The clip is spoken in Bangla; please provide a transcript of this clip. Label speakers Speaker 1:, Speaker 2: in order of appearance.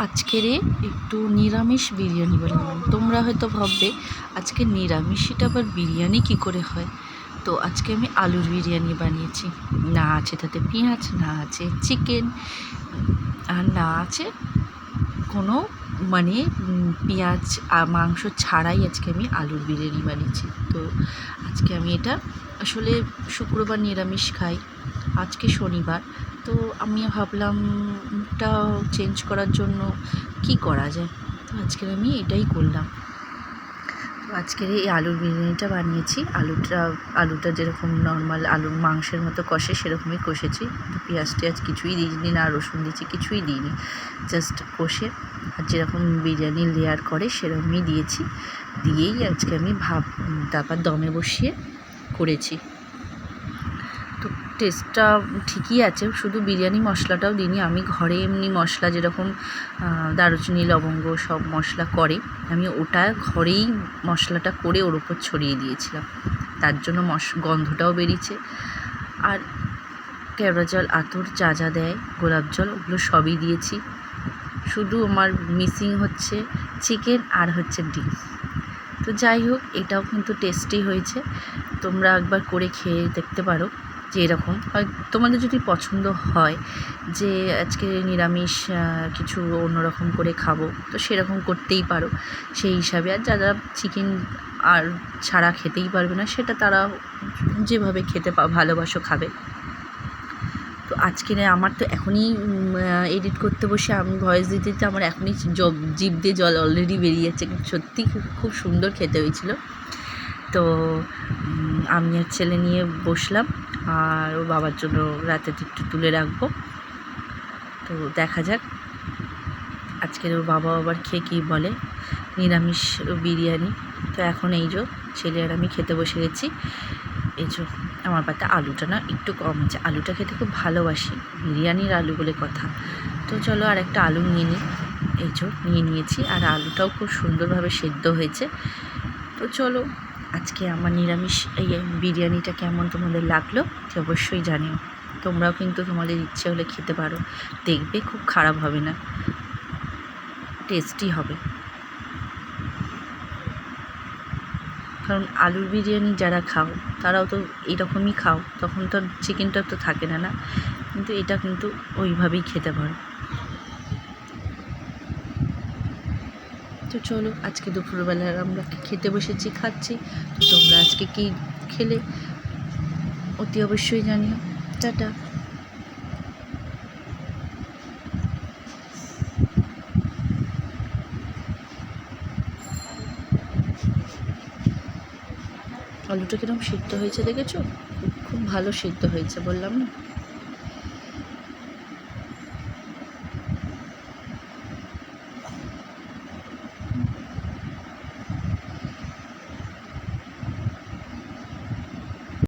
Speaker 1: আজকেরে একটু নিরামিষ বিরিয়ানি বানালাম। তোমরা হয়তো ভাববে আজকে নিরামিষ, এটা আবার বিরিয়ানি কি করে হয়। তো আজকে আমি আলুর বিরিয়ানি বানিয়েছি। না আছে তাতে পেঁয়াজ, না আছে চিকেন, আর না আছে কোনো মানে পেঁয়াজ আর মাংস ছাড়াই আজকে আমি আলুর বিরিয়ানি বানিয়েছি। তো আজকে আমি এটা আসলে শুক্রবার নিরামিষ খাই, আজকে শনিবার। তো আমি ভাবলাম মুডটা চেঞ্জ করার জন্য কি করা যায়, তো আজকের আমি এটাই করলাম। তো আজকের এই আলুর বিরিয়ানিটা বানিয়েছি। আলুটা যেরকম নর্মাল আলুর মাংসের মতো কষে সেরকমই কষেছি। পেঁয়াজ টেয়াজ কিছুই দিইনি, না রসুন দিয়েছি, কিছুই দিইনি, জাস্ট কষে আর যেরকম বিরিয়ানি লেয়ার করে সেরকমই দিয়েছি। দিয়েই আজকে আমি তারপর দমে বসিয়ে করেছি। তো টেস্টটা ঠিকই আছে, শুধু বিরিয়ানি মশলাটাও দিইনি। আমি ঘরে এমনি মশলা যেরকম দারুচিনি লবঙ্গ সব মশলা করে, আমি ওটা ঘরেই মশলাটা করে ওর উপর ছড়িয়ে দিয়েছিলাম। তার জন্য গন্ধটাও বেরিয়েছে। আর কেওড়া জল, আতর যা যা দেয়, গোলাপ জল, ওগুলো সবই দিয়েছি। শুধু আমার মিসিং হচ্ছে চিকেন আর হচ্ছে ডিম। তো যাই হোক, এটাও কিন্তু টেস্টি হয়েছে। তোমরা একবার করে খেয়ে দেখতে পারো যে এরকম হয়। তোমাদের যদি পছন্দ হয় যে আজকে নিরামিষ কিছু অন্যরকম করে খাবো, তো সেরকম করতেই পারো সেই হিসাবে। আর যারা চিকেন আর ছাড়া খেতেই পারবে না, সেটা তারা যেভাবে খেতে ভালোবাসো খাবে। তো আজকে আমার তো এখনই এডিট করতে বসে আমি ভয়েস দিতে দিতে আমার এখনই জিভ দিয়ে জল অলরেডি বেরিয়ে যাচ্ছে। সত্যি খুব সুন্দর খেতে হয়েছিল। তো আমি আর ছেলে নিয়ে বসলাম, আর ও বাবার জন্য রাতে একটু তুলে রাখবো। তো দেখা যাক আজকের ওর বাবা আবার খেয়ে কী বলে। নিরামিষ বিরিয়ানি। তো এখন এই যে ছেলে আর আমি খেতে বসে গেছি। এই যে আমার পাতে আলুটা না একটু কম আছে, আলুটা খেতে খুব ভালোবাসি, বিরিয়ানির আলু বলে কথা। তো চলো আর একটা আলু নিয়ে নিই। এই যে নিয়েছি, আর আলুটাও খুব সুন্দরভাবে সেদ্ধ হয়েছে। তো চলো আজকে আমার নিরামিষ এই বিরিয়ানিটা কেমন তোমাদের লাগলো অবশ্যই জানিও। তোমরাও কিন্তু তোমাদের ইচ্ছে হলে খেতে পারো, দেখবে খুব খারাপ হবে না, টেস্টি হবে। কারণ আলুর বিরিয়ানি যারা খাও তারাও তো এইরকমই খাও, তখন তো চিকেনটা তো থাকে না, কিন্তু এটা কিন্তু ওইভাবেই খেতে পারো। তো চলো আজকে দুপুরবেলার আমরা খেতে বসেছি, খাচ্ছি। তো তোমরা আজকে কি খেলে অতি অবশ্যই জানিও। টাটা। আলুটা কিরকম সিদ্ধ হয়েছে দেখেছো? খুব ভালো সিদ্ধ হয়েছে, বললাম না।